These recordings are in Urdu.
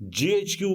GHQ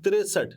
63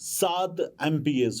7 MPAs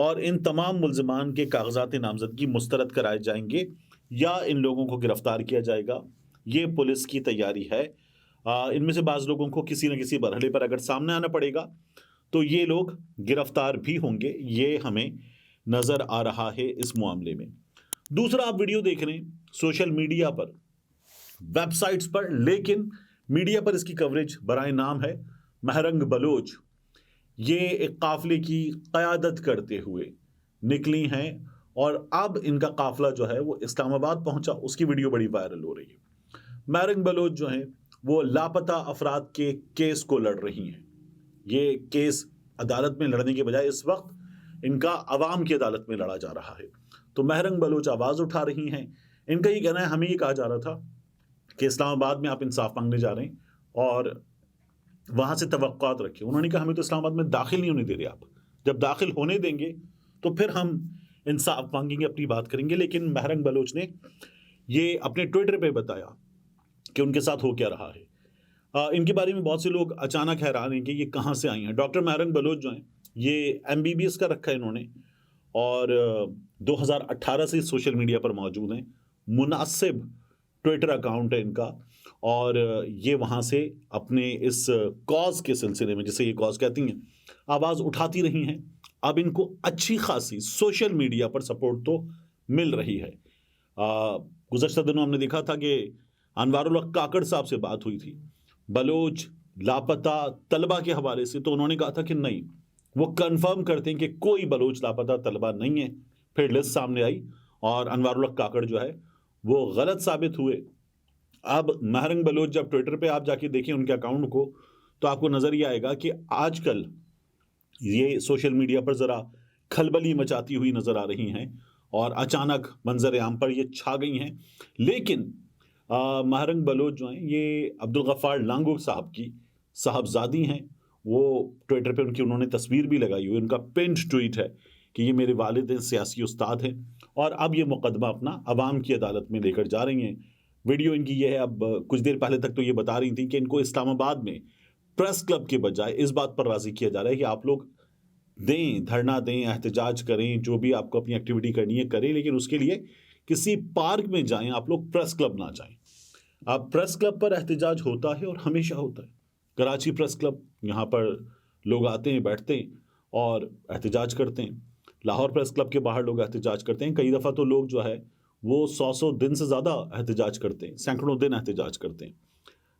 اور ان تمام ملزمان کے کاغذات نامزدگی مسترد کرائے جائیں گے یا ان لوگوں کو گرفتار کیا جائے گا. یہ پولیس کی تیاری ہے. ان میں سے بعض لوگوں کو کسی نہ کسی مرحلے پر اگر سامنے آنا پڑے گا تو یہ لوگ گرفتار بھی ہوں گے. یہ ہمیں نظر آ رہا ہے اس معاملے میں. دوسرا آپ ویڈیو دیکھ رہے ہیں سوشل میڈیا پر، ویب سائٹس پر، لیکن میڈیا پر اس کی کوریج برائے نام ہے. مہرنگ بلوچ یہ ایک قافلے کی قیادت کرتے ہوئے نکلی ہیں اور اب ان کا قافلہ جو ہے وہ اسلام آباد پہنچا. اس کی ویڈیو بڑی وائرل ہو رہی ہے. مہرنگ بلوچ جو ہیں وہ لاپتہ افراد کے کیس کو لڑ رہی ہیں. یہ کیس عدالت میں لڑنے کے بجائے اس وقت ان کا عوام کی عدالت میں لڑا جا رہا ہے. تو مہرنگ بلوچ آواز اٹھا رہی ہیں. ان کا یہ کہنا ہے، ہمیں یہ کہا جا رہا تھا کہ اسلام آباد میں آپ انصاف مانگنے جا رہے ہیں اور وہاں سے توقعات رکھیں. انہوں نے کہا ہمیں تو اسلام آباد میں داخل نہیں ہونے دے رہے آپ. جب داخل ہونے دیں گے تو پھر ہم انصاف مانگیں گے، اپنی بات کریں گے. لیکن مہرنگ بلوچ نے یہ اپنے ٹویٹر پہ بتایا کہ ان کے ساتھ ہو کیا رہا ہے. ان کے بارے میں بہت سے لوگ اچانک حیران ہیں کہ یہ کہاں سے آئی ہیں. ڈاکٹر مہرنگ بلوچ جو ہیں یہ MBBS کا رکھا ہے انہوں نے اور 2018 سے سوشل میڈیا پر موجود ہیں. مناسب ٹویٹر اکاؤنٹ ہے ان کا اور یہ وہاں سے اپنے اس کاز کے سلسلے میں، جسے یہ کاز کہتی ہیں، آواز اٹھاتی رہی ہیں. اب ان کو اچھی خاصی سوشل میڈیا پر سپورٹ تو مل رہی ہے. گزشتہ دنوں ہم نے دیکھا تھا کہ انوار الحق کاکڑ صاحب سے بات ہوئی تھی بلوچ لاپتہ طلبہ کے حوالے سے، تو انہوں نے کہا تھا کہ نہیں، وہ کنفرم کرتے ہیں کہ کوئی بلوچ لاپتہ طلبہ نہیں ہے. پھر لسٹ سامنے آئی اور انوار الحق کاکڑ جو ہے وہ غلط ثابت ہوئے. اب مہرنگ بلوچ جب ٹویٹر پہ آپ جا کے دیکھیں ان کے اکاؤنٹ کو تو آپ کو نظر یہ آئے گا کہ آج کل یہ سوشل میڈیا پر ذرا کھلبلی مچاتی ہوئی نظر آ رہی ہیں اور اچانک منظر عام پر یہ چھا گئی ہیں. لیکن مہرنگ بلوچ جو ہیں یہ عبدالغفار لانگو صاحب کی صاحبزادی ہیں. وہ ٹویٹر پہ انہوں نے تصویر بھی لگائی ہوئی. ان کا پینٹ ٹویٹ ہے کہ یہ میرے والد ہیں، سیاسی استاد ہیں اور اب یہ مقدمہ اپنا عوام کی عدالت میں لے کر جا رہی ہیں. ویڈیو ان کی یہ ہے. اب کچھ دیر پہلے تک تو یہ بتا رہی تھیں کہ ان کو اسلام آباد میں پریس کلب کے بجائے اس بات پر راضی کیا جا رہا ہے کہ آپ لوگ دیں، دھرنا دیں، احتجاج کریں، جو بھی آپ کو اپنی ایکٹیویٹی کرنی ہے کریں، لیکن اس کے لیے کسی پارک میں جائیں، آپ لوگ پریس کلب نہ جائیں. اب پریس کلب پر احتجاج ہوتا ہے اور ہمیشہ ہوتا ہے. کراچی پریس کلب، یہاں پر لوگ آتے ہیں، بیٹھتے ہیں اور احتجاج کرتے ہیں. لاہور پریس کلب کے باہر لوگ احتجاج کرتے ہیں. کئی دفعہ تو لوگ جو ہے وہ 100 دن سے زیادہ احتجاج کرتے ہیں، سینکڑوں دن احتجاج کرتے ہیں.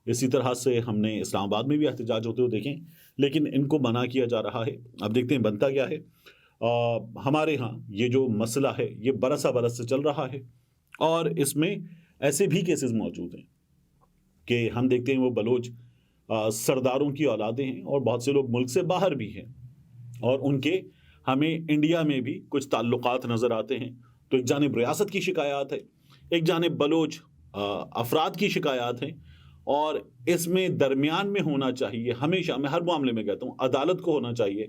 اسی طرح سے ہم نے اسلام آباد میں بھی احتجاج ہوتے ہوئے دیکھیں، لیکن ان کو منع کیا جا رہا ہے. اب دیکھتے ہیں بنتا کیا ہے. ہمارے ہاں یہ جو مسئلہ ہے یہ برسا برس سے چل رہا ہے اور اس میں ایسے بھی کیسز موجود ہیں کہ ہم دیکھتے ہیں وہ بلوچ سرداروں کی اولادیں ہیں اور بہت سے لوگ ملک سے باہر بھی ہیں اور ان کے ہمیں انڈیا میں بھی کچھ تعلقات نظر آتے ہیں. تو ایک جانب ریاست کی شکایات ہے، ایک جانب بلوچ افراد کی شکایات ہیں اور اس میں درمیان میں ہونا چاہیے، ہمیشہ میں ہر معاملے میں کہتا ہوں عدالت کو ہونا چاہیے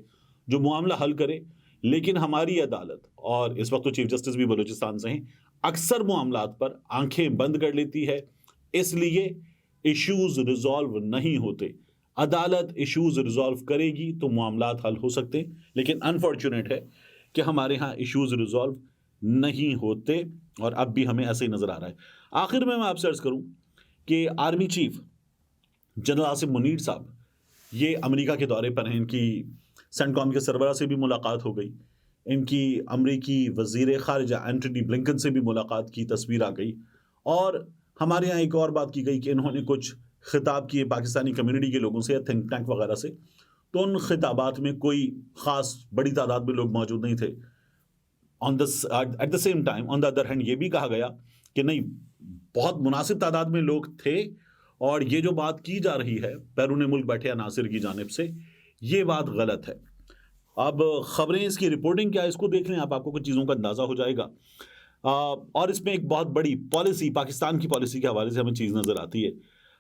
جو معاملہ حل کرے. لیکن ہماری عدالت، اور اس وقت تو چیف جسٹس بھی بلوچستان سے ہیں، اکثر معاملات پر آنکھیں بند کر لیتی ہے. اس لیے ایشوز ریزالو نہیں ہوتے. عدالت ایشوز ریزالو کرے گی تو معاملات حل ہو سکتے ہیں، لیکن انفارچونیٹ ہے کہ ہمارے ہاں ایشوز ریزالو نہیں ہوتے اور اب بھی ہمیں ایسے ہی نظر آ رہا ہے. آخر میں آپ سے عرض کروں کہ army chief general Asim Munir صاحب یہ امریکہ کے دورے پر ہیں. ان کی سینٹ کام کے سربراہ سے بھی ملاقات ہو گئی، ان کی امریکی وزیر خارجہ اینٹونی بلنکن سے بھی ملاقات کی تصویر آ گئی اور ہمارے یہاں ایک اور بات کی گئی کہ انہوں نے کچھ خطاب کیے پاکستانی کمیونٹی کے لوگوں سے یا تھنک ٹینک وغیرہ سے. تو ان خطابات میں کوئی خاص بڑی تعداد میں لوگ موجود نہیں تھے. At the same time on the other hand یہ بھی کہا گیا کہ نہیں، بہت مناسب تعداد میں لوگ تھے اور یہ جو بات کی جا رہی ہے بیرون ملک بیٹھے عناصر کی جانب سے، یہ بات غلط ہے. اب خبریں، اس کی رپورٹنگ کیا ہے اس کو دیکھ لیں آپ کو کچھ چیزوں کا اندازہ ہو جائے گا. اور اس میں ایک بہت بڑی پالیسی، پاکستان کی پالیسی کے حوالے سے ہمیں چیز نظر آتی ہے.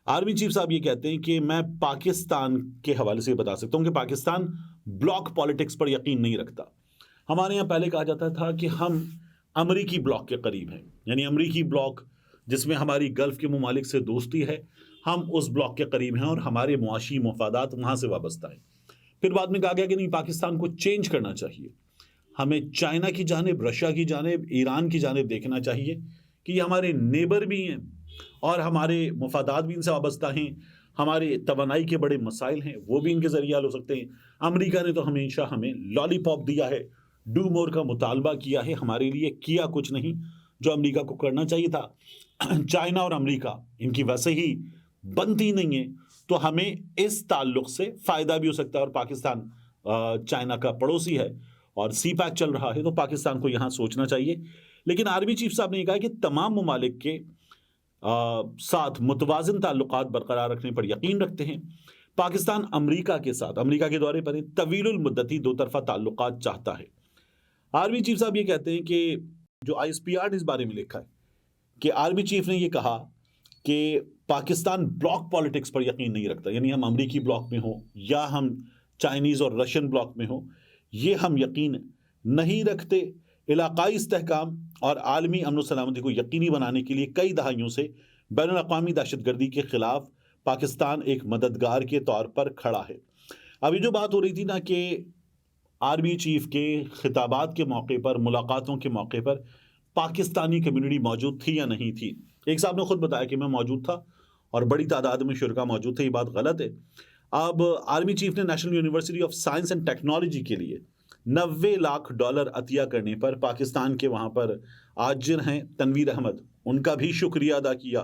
آرمی چیف صاحب یہ کہتے ہیں کہ میں پاکستان کے حوالے سے بتا سکتا ہوں کہ پاکستان بلاک پالیٹکس پر یقین نہیں رکھتا. ہمارے یہاں پہلے کہا جاتا تھا کہ ہم امریکی بلاک کے قریب ہیں، یعنی امریکی بلاک جس میں ہماری گلف کے ممالک سے دوستی ہے، ہم اس بلاک کے قریب ہیں اور ہمارے معاشی مفادات وہاں سے وابستہ ہیں. پھر بعد میں کہا گیا کہ نہیں، پاکستان کو چینج کرنا چاہیے. ہمیں چائنا کی جانب، رشیا کی جانب، ایران کی جانب دیکھنا چاہیے کہ یہ ہمارے نیبر بھی ہیں اور ہمارے مفادات بھی ان سے وابستہ ہیں، ہمارے توانائی کے بڑے مسائل ہیں وہ بھی ان کے ذریعے حل ہو سکتے ہیں۔ امریکہ نے تو ہمیشہ ہمیں لالی پاپ دیا ہے، ڈو مور کا مطالبہ کیا ہے، ہمارے لیے کیا کچھ نہیں جو امریکہ کو کرنا چاہیے تھا۔ چائنا اور امریکہ ان کی ویسے ہی بنتی نہیں ہے، تو ہمیں اس تعلق سے فائدہ بھی ہو سکتا ہے۔ اور پاکستان چائنا کا پڑوسی ہے اور سی پیک چل رہا ہے، تو پاکستان کو یہاں سوچنا چاہیے۔ لیکن آرمی چیف صاحب نے یہ کہا کہ تمام ممالک کے ساتھ متوازن تعلقات برقرار رکھنے پر یقین رکھتے ہیں۔ پاکستان امریکہ کے ساتھ امریکہ کے دورے پر طویل المدتی دو طرفہ تعلقات چاہتا ہے۔ آرمی چیف صاحب یہ کہتے ہیں کہ جو ISPR نے اس بارے میں لکھا ہے کہ آرمی چیف نے یہ کہا کہ پاکستان بلاک پالیٹکس پر یقین نہیں رکھتا، یعنی ہم امریکی بلاک میں ہوں یا ہم چائنیز اور رشین بلاک میں ہوں، یہ ہم یقین نہیں رکھتے۔ علاقائی استحکام اور عالمی امن و سلامتی کو یقینی بنانے کے لیے کئی دہائیوں سے بین الاقوامی دہشت گردی کے خلاف پاکستان ایک مددگار کے طور پر کھڑا ہے۔ ابھی جو بات ہو رہی تھی نا کہ آرمی چیف کے خطابات کے موقع پر، ملاقاتوں کے موقع پر پاکستانی کمیونٹی موجود تھی یا نہیں تھی، ایک صاحب نے خود بتایا کہ میں موجود تھا اور بڑی تعداد میں شرکا موجود تھے، یہ بات غلط ہے۔ اب آرمی چیف نے national university of science and technology کے لیے $90 لاکھ عطیہ کرنے پر پاکستان کے وہاں پر آجر ہیں تنویر احمد، ان کا بھی شکریہ ادا کیا،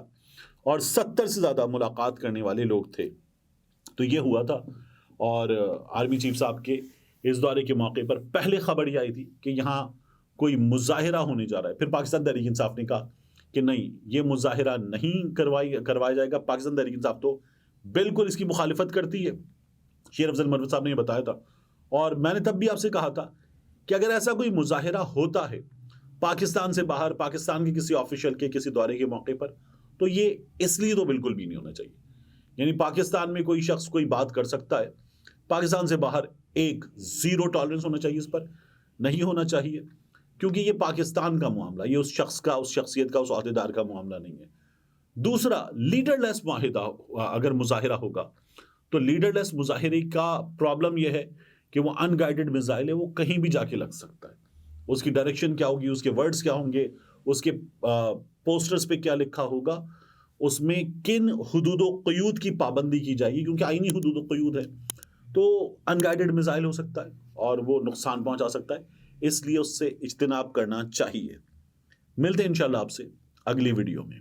اور 70 سے زیادہ ملاقات کرنے والے لوگ تھے۔ تو یہ ہوا تھا، اور آرمی چیف صاحب کے اس دورے کے موقع پر پہلے خبر یہ آئی تھی کہ یہاں کوئی مظاہرہ ہونے جا رہا ہے۔ پھر پاکستان تحریک انصاف نے کہا کہ نہیں، یہ مظاہرہ نہیں کروایا جائے گا۔ پاکستان تحریک انصاف تو بالکل اس کی مخالفت کرتی ہے، شیر افضل مروت صاحب نے یہ بتایا تھا، اور میں نے تب بھی آپ سے کہا تھا کہ اگر ایسا کوئی مظاہرہ ہوتا ہے پاکستان سے باہر، پاکستان کے کسی آفیشل کے کسی دورے کے موقع پر، تو یہ اس لیے تو بالکل بھی نہیں ہونا چاہیے۔ یعنی پاکستان میں کوئی شخص کوئی بات کر سکتا ہے، پاکستان سے باہر ایک زیرو ٹالرنس ہونا چاہیے، اس پر نہیں ہونا چاہیے، کیونکہ یہ پاکستان کا معاملہ، یہ اس شخص کا، اس شخصیت کا، اس عہدیدار کا معاملہ نہیں ہے۔ دوسرا، لیڈر لیس معاہدہ اگر مظاہرہ ہوگا تو لیڈر لیس مظاہرے کا پرابلم یہ ہے کہ وہ ان گائیڈڈ میزائل ہے، وہ کہیں بھی جا کے لگ سکتا ہے۔ اس کی ڈائریکشن کیا ہوگی، اس کے ورڈز کیا ہوں گے، اس کے پوسٹرز پہ کیا لکھا ہوگا، اس میں کن حدود و قیود کی پابندی کی جائے گی، کیونکہ آئینی حدود و قیود ہے، تو ان گائیڈڈ میزائل ہو سکتا ہے اور وہ نقصان پہنچا سکتا ہے، اس لیے اس سے اجتناب کرنا چاہیے۔ ملتے ہیں انشاءاللہ آپ سے اگلی ویڈیو میں۔